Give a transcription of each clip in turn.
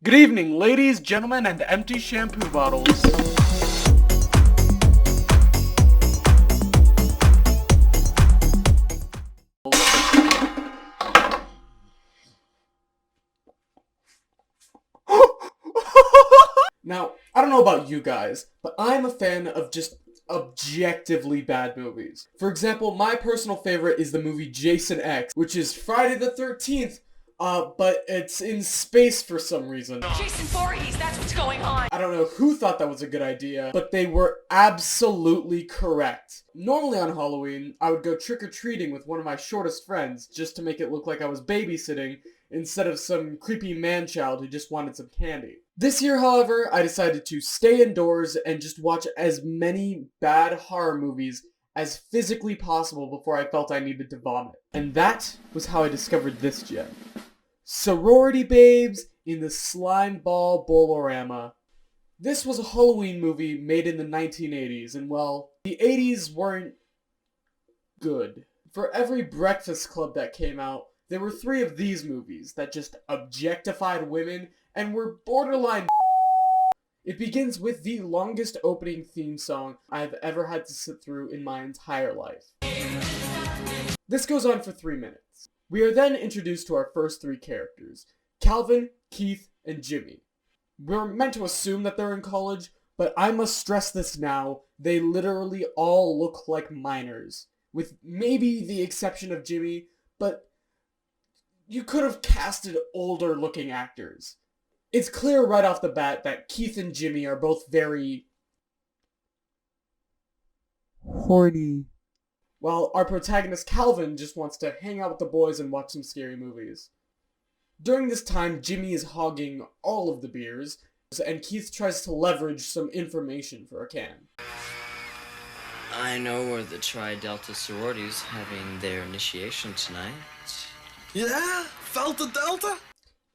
Good evening, ladies, gentlemen, and empty shampoo bottles. Now, I don't know about you guys, but I'm a fan of just objectively bad movies. For example, my personal favorite is the movie Jason X, which is Friday the 13th, but it's in space for some reason. Jason Voorhees, that's what's going on! I don't know who thought that was a good idea, but they were absolutely correct. Normally on Halloween, I would go trick-or-treating with one of my shortest friends, just to make it look like I was babysitting, instead of some creepy man-child who just wanted some candy. This year, however, I decided to stay indoors and just watch as many bad horror movies as physically possible before I felt I needed to vomit. And that was how I discovered this gem. Sorority Babes in the Slimeball Bowl-A-Rama. This was a Halloween movie made in the 1980s, and well, the 80s weren't good. For every Breakfast Club that came out, there were 3 of these movies that just objectified women and were borderline. It begins with the longest opening theme song I've ever had to sit through in my entire life. This goes on for 3 minutes. We are then introduced to our first 3 characters, Calvin, Keith, and Jimmy. We're meant to assume that they're in college, but I must stress this now, they literally all look like minors, with maybe the exception of Jimmy, but you could have casted older looking actors. It's clear right off the bat that Keith and Jimmy are both very horny, while our protagonist Calvin just wants to hang out with the boys and watch some scary movies. During this time, Jimmy is hogging all of the beers, and Keith tries to leverage some information for a can. I know where the Tri-Delta sorority's having their initiation tonight. Yeah? Delta Delta?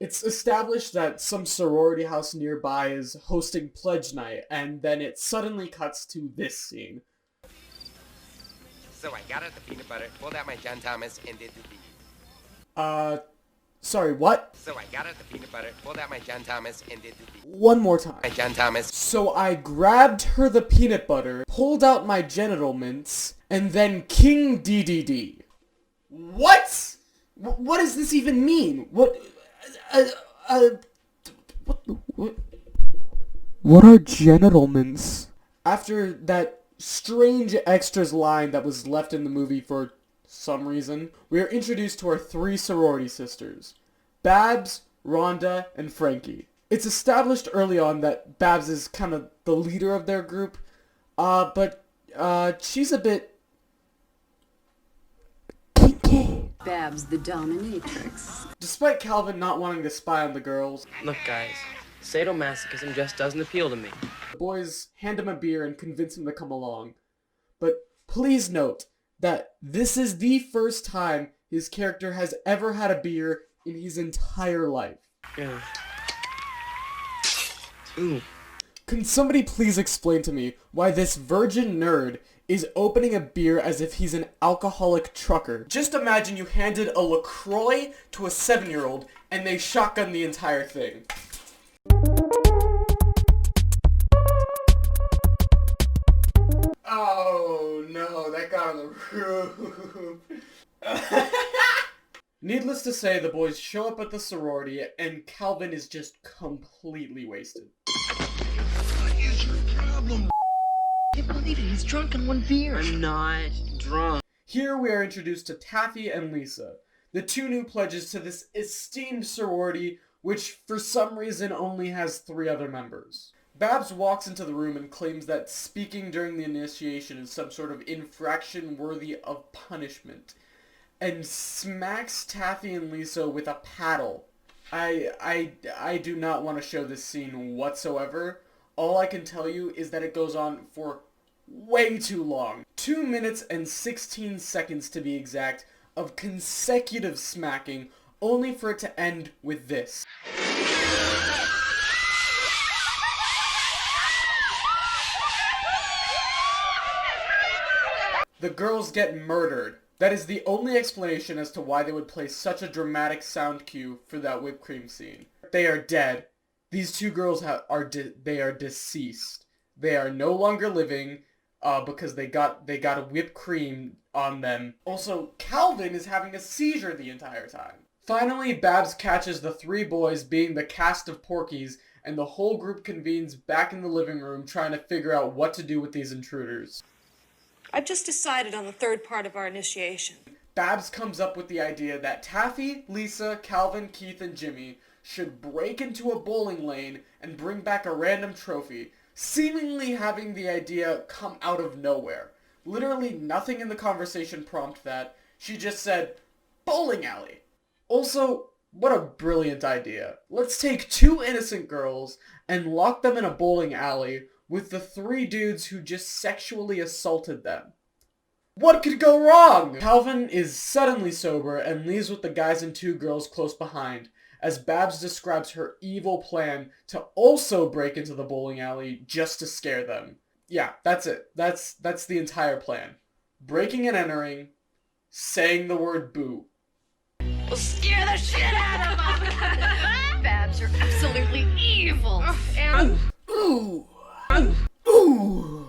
It's established that some sorority house nearby is hosting pledge night, and then it suddenly cuts to this scene. So I got out the peanut butter, pulled out my John Thomas, and did the deed. Sorry, what? So I got out the peanut butter, pulled out my John Thomas, and did the deed. One more time. My John Thomas. So I grabbed her the peanut butter, pulled out my genital mints, and then King DDD. What? What does this even mean? What are genital mints? After that strange extras line that was left in the movie for some reason, we are introduced to our 3 sorority sisters, Babs, Rhonda, and Frankie. It's established early on that Babs is kind of the leader of their group, but she's a bit kinky. Babs the dominatrix. Despite Calvin not wanting to spy on the girls, Look, guys, sadomasochism just doesn't appeal to me. the boys hand him a beer and convince him to come along. But please note that this is the first time his character has ever had a beer in his entire life. Yeah. Ooh. Can somebody please explain to me why this virgin nerd is opening a beer as if he's an alcoholic trucker? Just imagine you handed a LaCroix to a 7-year-old and they shotgun the entire thing. Oh no, that got on the roof. Needless to say, the boys show up at the sorority and Calvin is just completely wasted. What is your problem? I can't believe it. He's drunk on 1 beer. I'm not drunk. Here we are introduced to Taffy and Lisa, the 2 new pledges to this esteemed sorority, which for some reason only has 3 other members. Babs walks into the room and claims that speaking during the initiation is some sort of infraction worthy of punishment, and smacks Taffy and Lisa with a paddle. I do not want to show this scene whatsoever. All I can tell you is that it goes on for way too long. 2 minutes and 16 seconds to be exact of consecutive smacking, only for it to end with this. The girls get murdered. That is the only explanation as to why they would play such a dramatic sound cue for that whipped cream scene. They are dead. These two girls they are deceased. They are no longer living because they got a whipped cream on them. Also, Calvin is having a seizure the entire time. Finally, Babs catches the three boys being the cast of Porky's, and the whole group convenes back in the living room trying to figure out what to do with these intruders. I've just decided on the third part of our initiation. Babs comes up with the idea that Taffy, Lisa, Calvin, Keith, and Jimmy should break into a bowling lane and bring back a random trophy, seemingly having the idea come out of nowhere. Literally nothing in the conversation prompted that. She just said, bowling alley. Also, what a brilliant idea. Let's take two innocent girls and lock them in a bowling alley with the three dudes who just sexually assaulted them. What could go wrong? Calvin is suddenly sober and leaves with the guys and two girls close behind, as Babs describes her evil plan to also break into the bowling alley just to scare them. Yeah, that's it. That's the entire plan. Breaking and entering, saying the word boo. We'll scare the shit out of them. Babs, you're absolutely evil. Ooh. Ooh.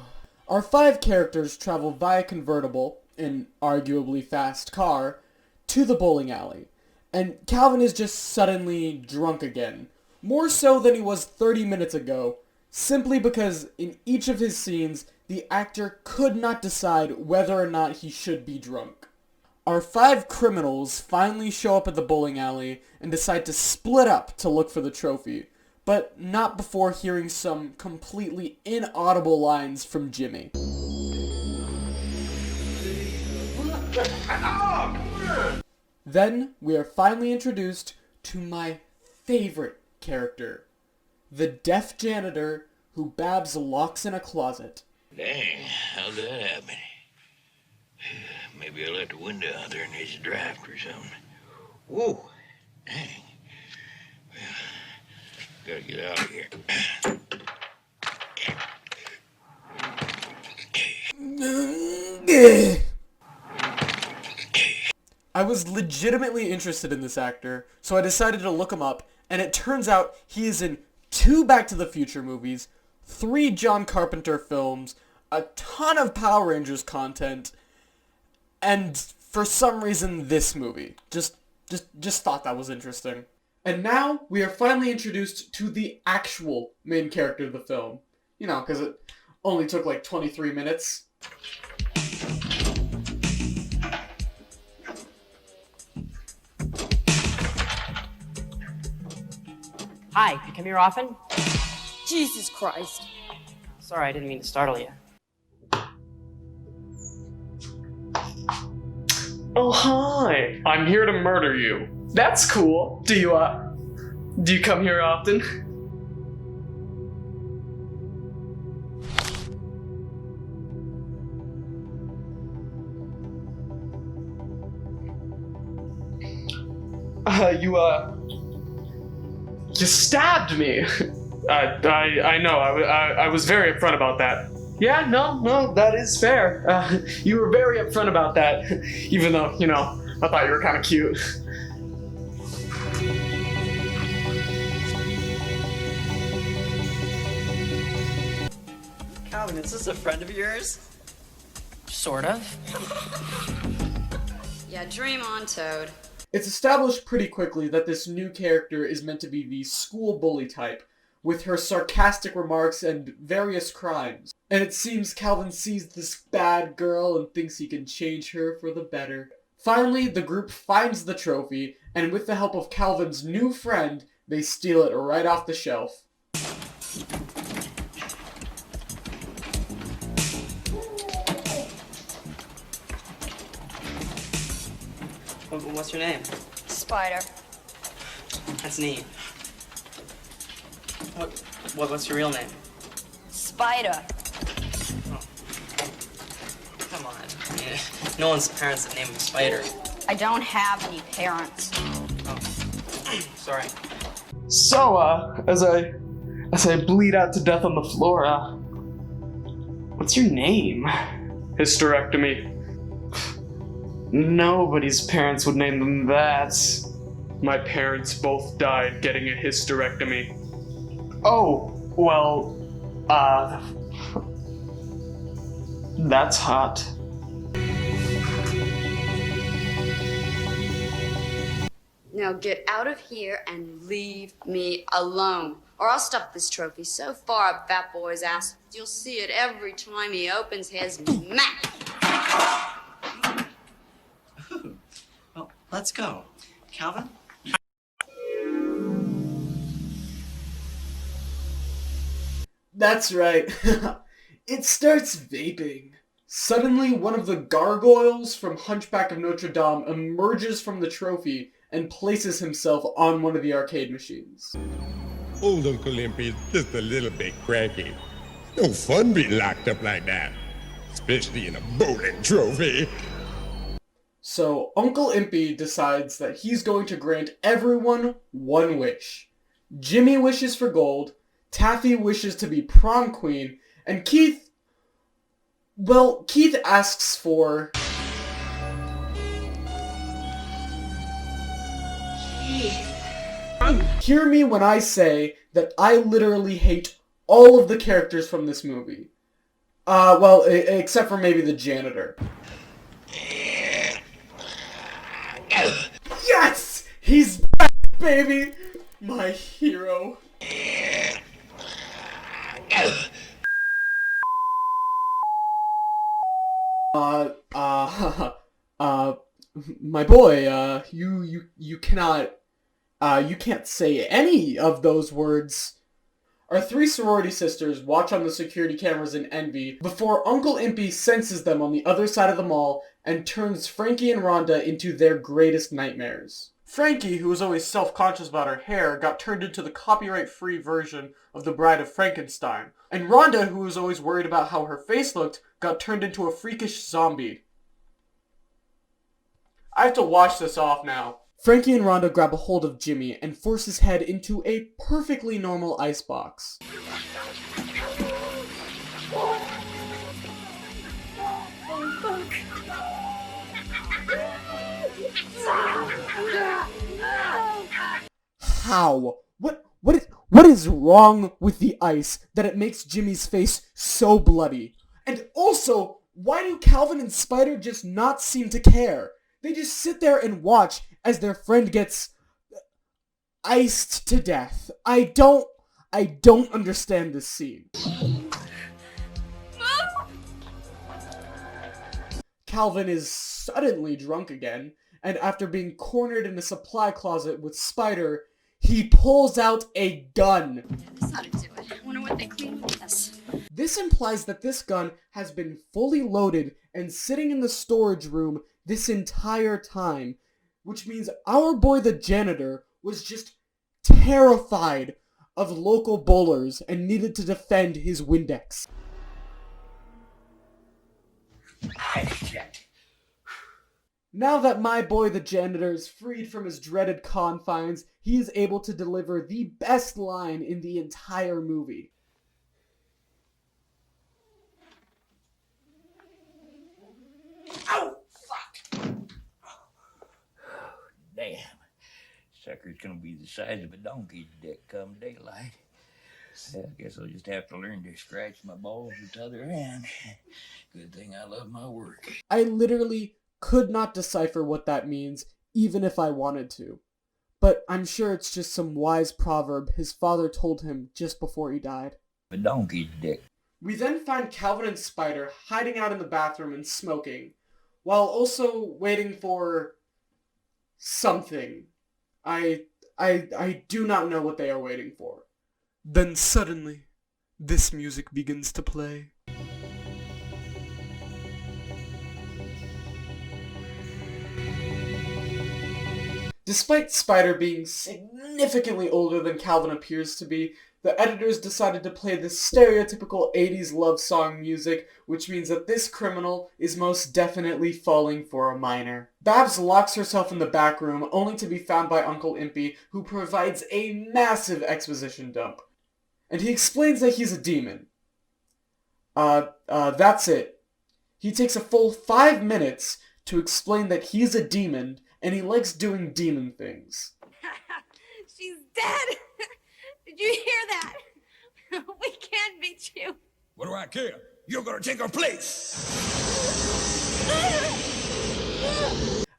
Our five characters travel via convertible, an arguably fast car, to the bowling alley. And Calvin is just suddenly drunk again. More so than he was 30 minutes ago, simply because in each of his scenes, the actor could not decide whether or not he should be drunk. Our five criminals finally show up at the bowling alley and decide to split up to look for the trophy, but not before hearing some completely inaudible lines from Jimmy. Then we are finally introduced to my favorite character, the deaf janitor who Babs locks in a closet. Dang, how'd that happen? Maybe I let the window out there and needs a draft or something. Whoa, dang. Well, gotta get out of here. I was legitimately interested in this actor, so I decided to look him up, and it turns out he is in 2 Back to the Future movies, 3 John Carpenter films, a ton of Power Rangers content, and for some reason this movie. Just thought that was interesting. And now we are finally introduced to the actual main character of the film. You know, because it only took like 23 minutes. Hi, you come here often? Jesus Christ. Sorry, I didn't mean to startle you. Oh, hi. I'm here to murder you. That's cool. Do you come here often? You stabbed me. I know. I was very upfront about that. Yeah, no, that is fair. You were very upfront about that, even though, I thought you were kind of cute. Calvin, is this a friend of yours? Sort of. Yeah, dream on, Toad. It's established pretty quickly that this new character is meant to be the school bully type, with her sarcastic remarks and various crimes. And it seems Calvin sees this bad girl and thinks he can change her for the better. Finally, the group finds the trophy, and with the help of Calvin's new friend, they steal it right off the shelf. What's your name? Spider. That's neat. What's your real name? Spider. Oh. Come on. Yeah. No one's parents that name him Spider. I don't have any parents. Oh. Sorry. So, as I bleed out to death on the floor, what's your name? Hysterectomy. Nobody's parents would name them that. My parents both died getting a hysterectomy. Oh, well, that's hot. Now get out of here and leave me alone, or I'll stuff this trophy so far up that boy's ass you'll see it every time he opens his mouth. Well, let's go. Calvin? That's right. It starts vaping. Suddenly, one of the gargoyles from Hunchback of Notre Dame emerges from the trophy and places himself on one of the arcade machines. Old Uncle Limpy is just a little bit cranky. No fun being locked up like that, especially in a bowling trophy. So, Uncle Impy decides that he's going to grant everyone one wish. Jimmy wishes for gold, Taffy wishes to be prom queen, and Keith asks for... Hear me when I say that I literally hate all of the characters from this movie. Well, except for maybe the janitor. Yes! He's back, baby! My hero. My boy, you cannot, you can't say any of those words. Our three sorority sisters watch on the security cameras in envy before Uncle Impy senses them on the other side of the mall and turns Frankie and Rhonda into their greatest nightmares. Frankie, who was always self-conscious about her hair, got turned into the copyright-free version of The Bride of Frankenstein. And Rhonda, who was always worried about how her face looked, got turned into a freakish zombie. I have to wash this off now. Frankie and Rhonda grab a hold of Jimmy and force his head into a perfectly normal icebox. How? What is wrong with the ice that it makes Jimmy's face so bloody? And also, why do Calvin and Spider just not seem to care? They just sit there and watch as their friend gets iced to death. I don't understand this scene. Calvin is suddenly drunk again, and after being cornered in a supply closet with Spider, he pulls out a gun. Yeah, this ought to do it. I wonder what they clean with this. This implies that this gun has been fully loaded and sitting in the storage room this entire time, which means our boy the janitor was just terrified of local bowlers and needed to defend his Windex. Now that my boy the janitor is freed from his dreaded confines, he is able to deliver the best line in the entire movie. Ow! Fuck! Damn. Sucker's gonna be the size of a donkey's dick come daylight. I guess I'll just have to learn to scratch my balls with the other hand. Good thing I love my work. I literally could not decipher what that means, even if I wanted to. But I'm sure it's just some wise proverb his father told him just before he died. A donkey's dick. We then find Calvin and Spider hiding out in the bathroom and smoking, while also waiting for something. I do not know what they are waiting for. Then suddenly, this music begins to play. Despite Spider being significantly older than Calvin appears to be, the editors decided to play this stereotypical 80s love song music, which means that this criminal is most definitely falling for a minor. Babs locks herself in the back room, only to be found by Uncle Impy, who provides a massive exposition dump. And he explains that he's a demon. That's it. He takes a full 5 minutes to explain that he's a demon, and he likes doing demon things. She's dead! Did you hear that? hate you. What do I care? You're gonna take her place.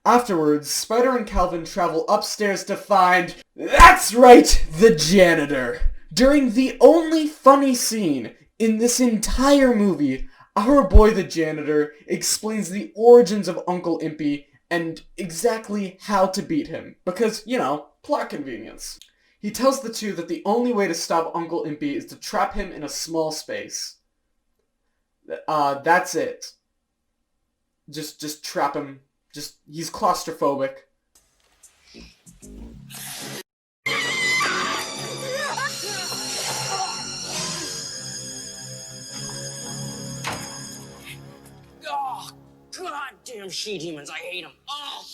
Afterwards, Spider and Calvin travel upstairs to find... That's right! The janitor! During the only funny scene in this entire movie, our boy the janitor explains the origins of Uncle Impy and exactly how to beat him. Because, you know, plot convenience. He tells the two that the only way to stop Uncle Impy is to trap him in a small space. That's it. Just trap him. He's claustrophobic. Oh, goddamn she-demons, I hate them. Oh.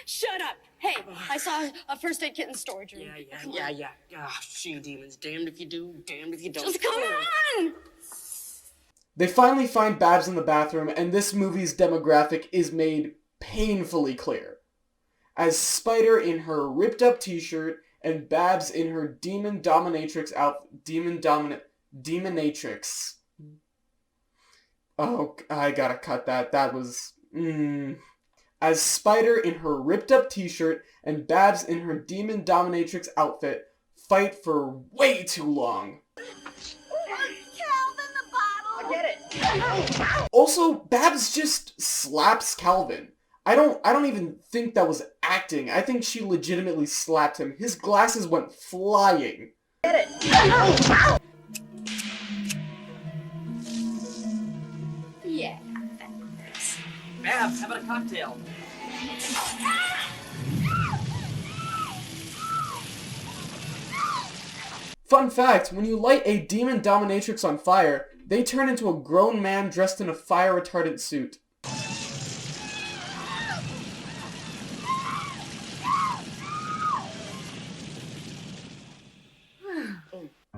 Shut up. Hey, I saw a first aid kit in the storage room. Yeah. Ah, she-demons, damned if you do, damned if you don't. Just come on! They finally find Babs in the bathroom, and this movie's demographic is made painfully clear. As Spider in her ripped-up t-shirt and Babs in her demon dominatrix demonatrix. Oh, I gotta cut that. That was... As Spider in her ripped-up t-shirt and Babs in her demon dominatrix outfit fight for way too long. Also, Babs just slaps Calvin. I don't even think that was acting. I think she legitimately slapped him. His glasses went flying. Get it. Yeah. Babs, how about a cocktail? Fun fact, when you light a demon dominatrix on fire, they turn into a grown man dressed in a fire-retardant suit.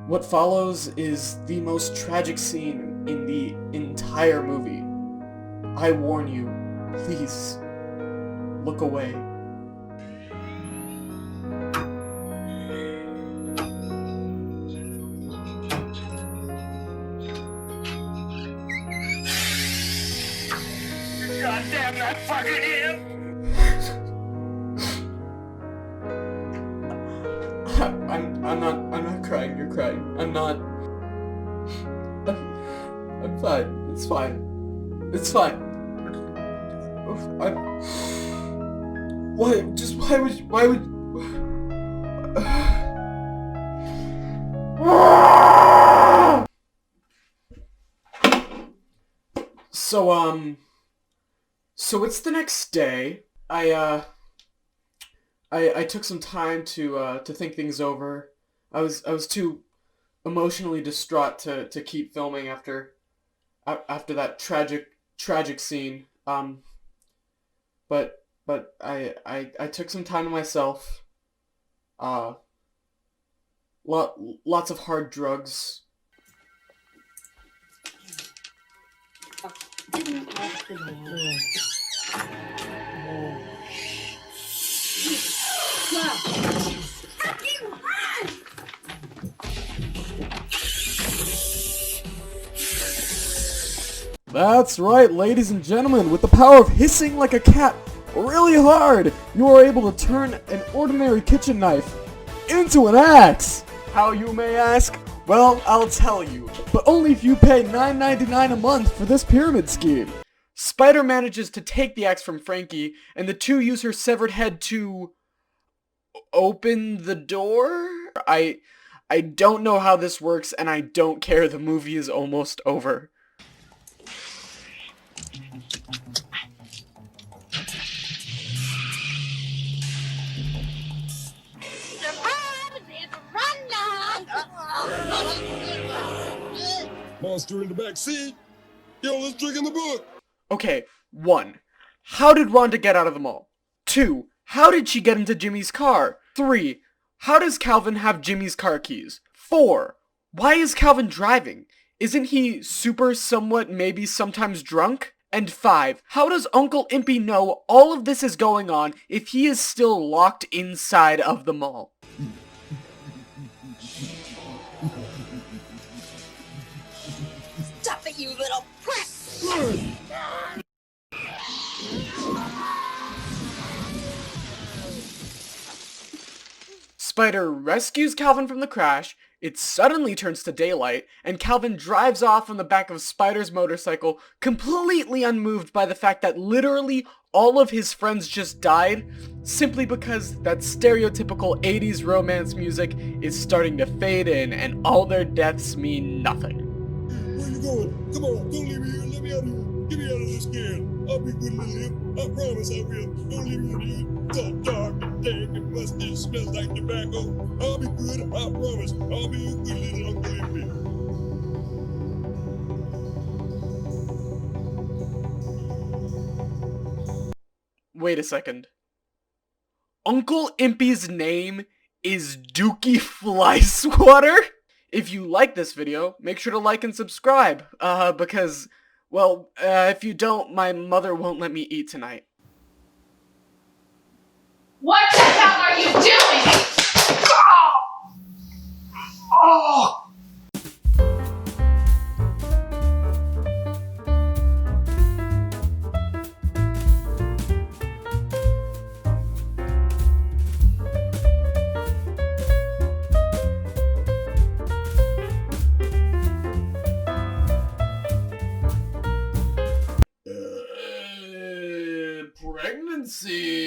What follows is the most tragic scene in the entire movie. I warn you, please, look away. Goddamn that fucking him! I'm not crying, you're crying. I'm fine. It's fine. It's fine. Why would So it's the next day. I took some time to think things over. I was too emotionally distraught to keep filming after that tragic scene. But I took some time to myself. Lots of hard drugs. That's right, ladies and gentlemen, with the power of hissing like a cat really hard, you are able to turn an ordinary kitchen knife into an axe. How, you may ask? Well, I'll tell you, but only if you pay $9.99 a month for this pyramid scheme. Spider manages to take the axe from Frankie, and the two use her severed head to open the door? I don't know how this works, and I don't care. The movie is almost over. Monster in the back seat. Yo, let's drink in the book. Okay, 1. How did Rhonda get out of the mall? 2. How did she get into Jimmy's car? 3. How does Calvin have Jimmy's car keys? 4. Why is Calvin driving? Isn't he super, somewhat, maybe sometimes drunk? And 5. How does Uncle Impy know all of this is going on if he is still locked inside of the mall? it, you little prick! Spider rescues Calvin from the crash, it suddenly turns to daylight, and Calvin drives off on the back of Spider's motorcycle, completely unmoved by the fact that literally all of his friends just died, simply because that stereotypical 80s romance music is starting to fade in and all their deaths mean nothing. Where you going? Come on, don't leave me here. Let me out of here. Get me out of this scared. I'll be good little him. I promise I will. Don't leave me here. So dark and dank and musty. Smells like tobacco. I'll be good. I promise. I'll be a good little Uncle Impy. Wait a second. Uncle Impy's name is Dookie Fly Swatter? If you like this video, make sure to like and subscribe, because, well, if you don't, my mother won't let me eat tonight. What the hell are you doing? Oh! Pregnancy.